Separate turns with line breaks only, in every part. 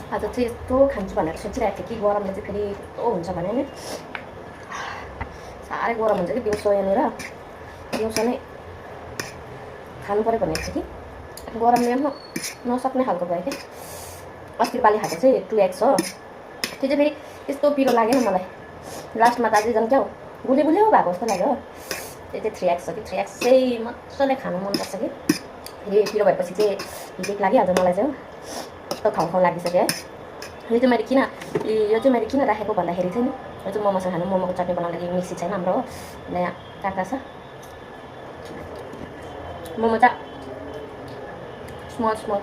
आज चाहिँ यस्तो खान्छु भनेर सोचिरहेको थिएँ कि गरमले चाहिँ फेरि यस्तो हुन्छ भने नि साह्रै गरम हुन्छ कि दिउँसो यहाँनिर दिउँसो नै खानु पऱ्यो भनेको थिएँ कि गरमले नसक्ने खालको भयो क्या। अस्ति पालि खाएको चाहिँ 2x हो, त्यो चाहिँ फेरि त्यस्तो पिरो लागेन मलाई। लास्टमा त अझै झन् क्या हो गुले गुले भएको जस्तो लाग्यो। त्यो चाहिँ 3x हो कि 3x चाहिँ मजाले खानु मनपर्छ कि फेरि पिरो भएपछि चाहिँ हिट लागिहाल्छ मलाई चाहिँ हो। कस्तो खाउँ खाउँ लागिसक्यो है। यो चाहिँ मैले किन राखेको भन्दाखेरि चाहिँ नि यो चाहिँ मोमोसँग खानु, मोमोको चटनी बनाउनु लागि मिक्सी छैन हाम्रो हो, यहाँ काट्दा छ। मोमो चाहिँ स्मल स्मल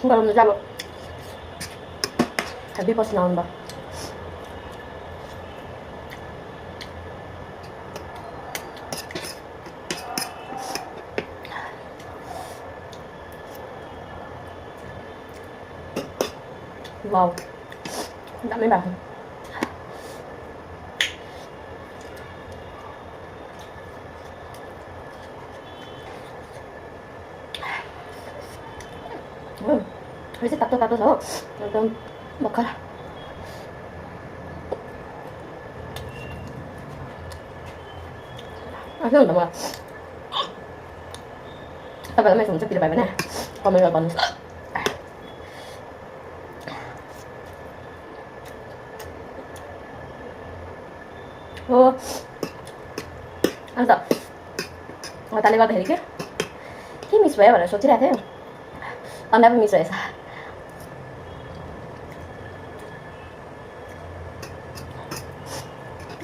गरमले चाहिँ अब हेभी पसिना आउनु भयो। वाउ दामी भएको। यो चाहिँ तातो तातो छ हो, एकदम भर्खर। आफै हुन्छ मलाई। तपाईँलाई मेसो हुन्छ पिरो भयो भने कमेन्ट गर्नुहोस्। हो अन्त हतारले गर्दाखेरि के मिस भयो भनेर सोचिरहेको थिएँ। अन्डा पनि मिस रहेछ।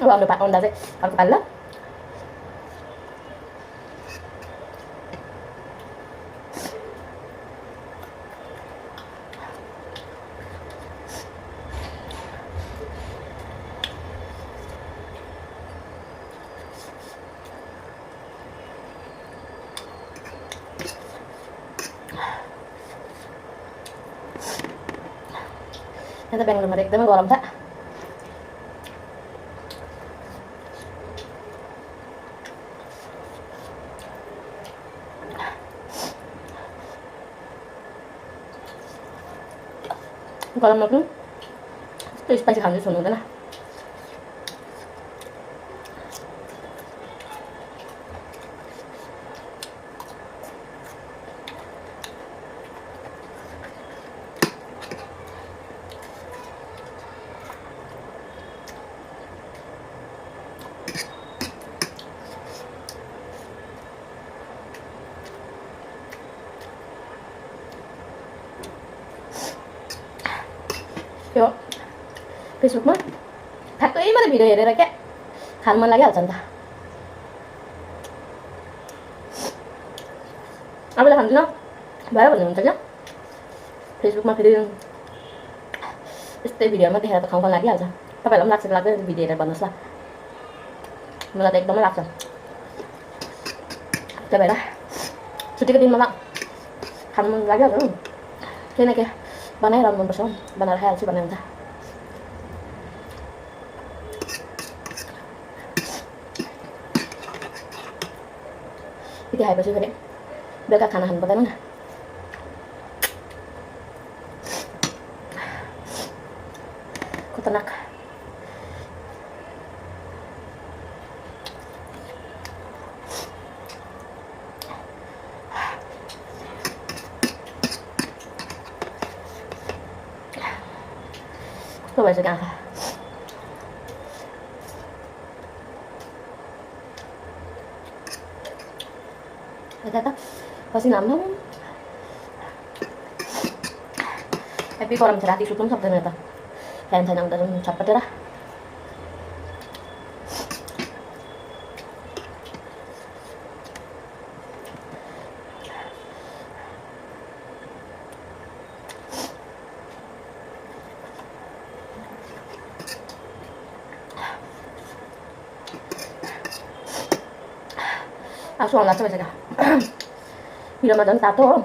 अब अन्डा चाहिँ अर्को पाल्ला। यहाँ त बेङ्गलोरमा त एकदमै गरम छ। गरममा पनि यस्तो स्पाइसी खानु चाहिँ हुँदैन। यो फेसबुकमा ठ्याक्कै मात्रै भिडियो हेरेर क्या खानु मन लागिहाल्छ नि त। अब खान्छु भयो भन्ने हुन्छ क्या फेसबुकमा फेरि यस्तै भिडियोमा देखेर त खाउँ लागिहाल्छ। तपाईँहरूलाई पनि लाग्छ कि लाग्दैन भिडियो हेरेर भन्नुहोस् ल। मलाई त एकदमै लाग्छ। त्यही भएर छुट्टीको दिनमा खानु मन लागिहाल्छ हो, केही न केही बनाइरहनु मनपर्छ हो, बनाएर खाइहाल्छु भन्ने हुन्छ। यति खाएपछि फेरि बेलुका खाना खानु पर्दैन। खतरनाक। कस्तो भइसक्यो आँखा। यता त पसिना आउनु हेभी गरम छ, राति सुत्नु पनि सक्दैन यता फ्यान छैन भने त छटपटेर। आँसु आउनु लाग्छ भइसक्यो। पिरोमा झन् तातो हो।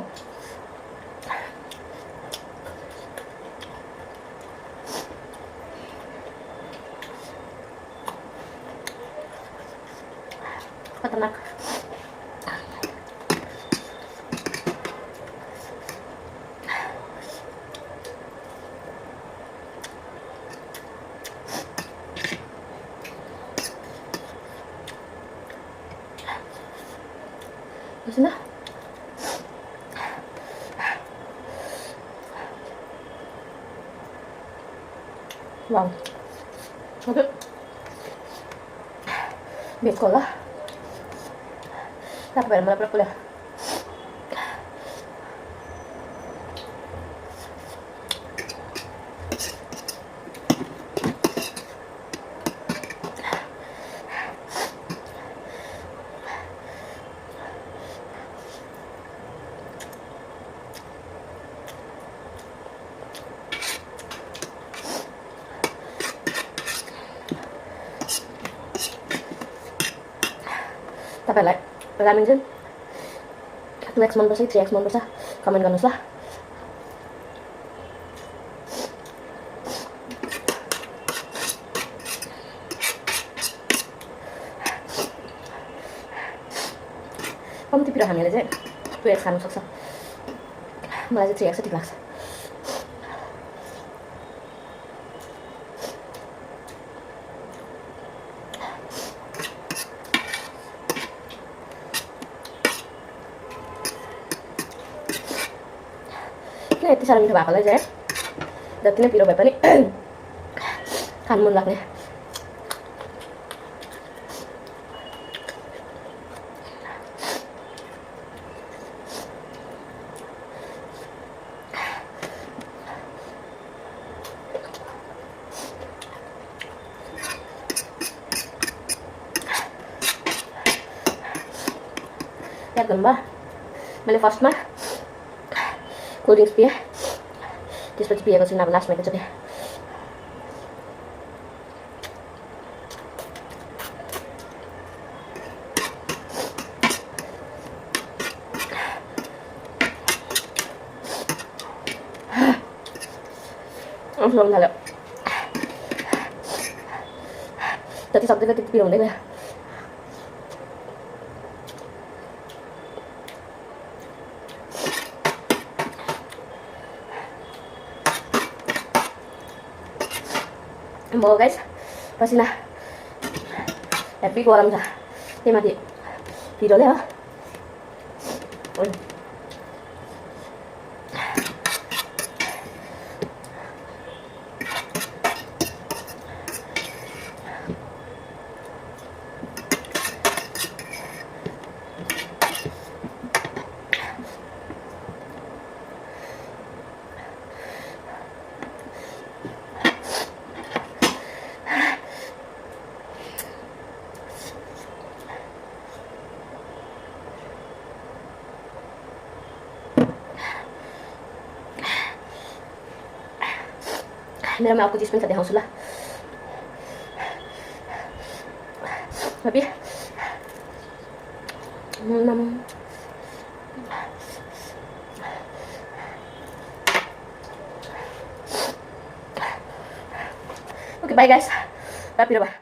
खतरनाक। Masih nah. Wow. Oke. Di sekolah. Tapi malah kuliah. तपाईँहरूलाई रामेन चाहिँ 2x मनपर्छ कि 3x मनपर्छ कमेन्ट गर्नुहोस् ल। कम्ती पिरो खानेले चाहिँ 2x खानु सक्छ, मलाई चाहिँ 3x ठिक लाग्छ। किन यति साह्रो मिठो भएकोलाई चाहिँ जति नै पिरो भए पनि खानु मन लाग्ने। याद गर्नुभयो मैले फर्स्टमा कोल्ड ड्रिङ्क्स पिएँ, त्यसपछि पिएको छुइनँ, अब लास्टमा एकैचोटि। सुनाउनु थाल्यो, जति सक्दै त्यति पिरो हुँदै गयो। भयो गाइस, पसिना हेप्पी गरम छ, त्यही माथि पिरोले हो। मेरोमा अर्को चिज पनि छ, देखाउँछु ल। हेप्पी ओके बाई गाइस, रापिरो भयो।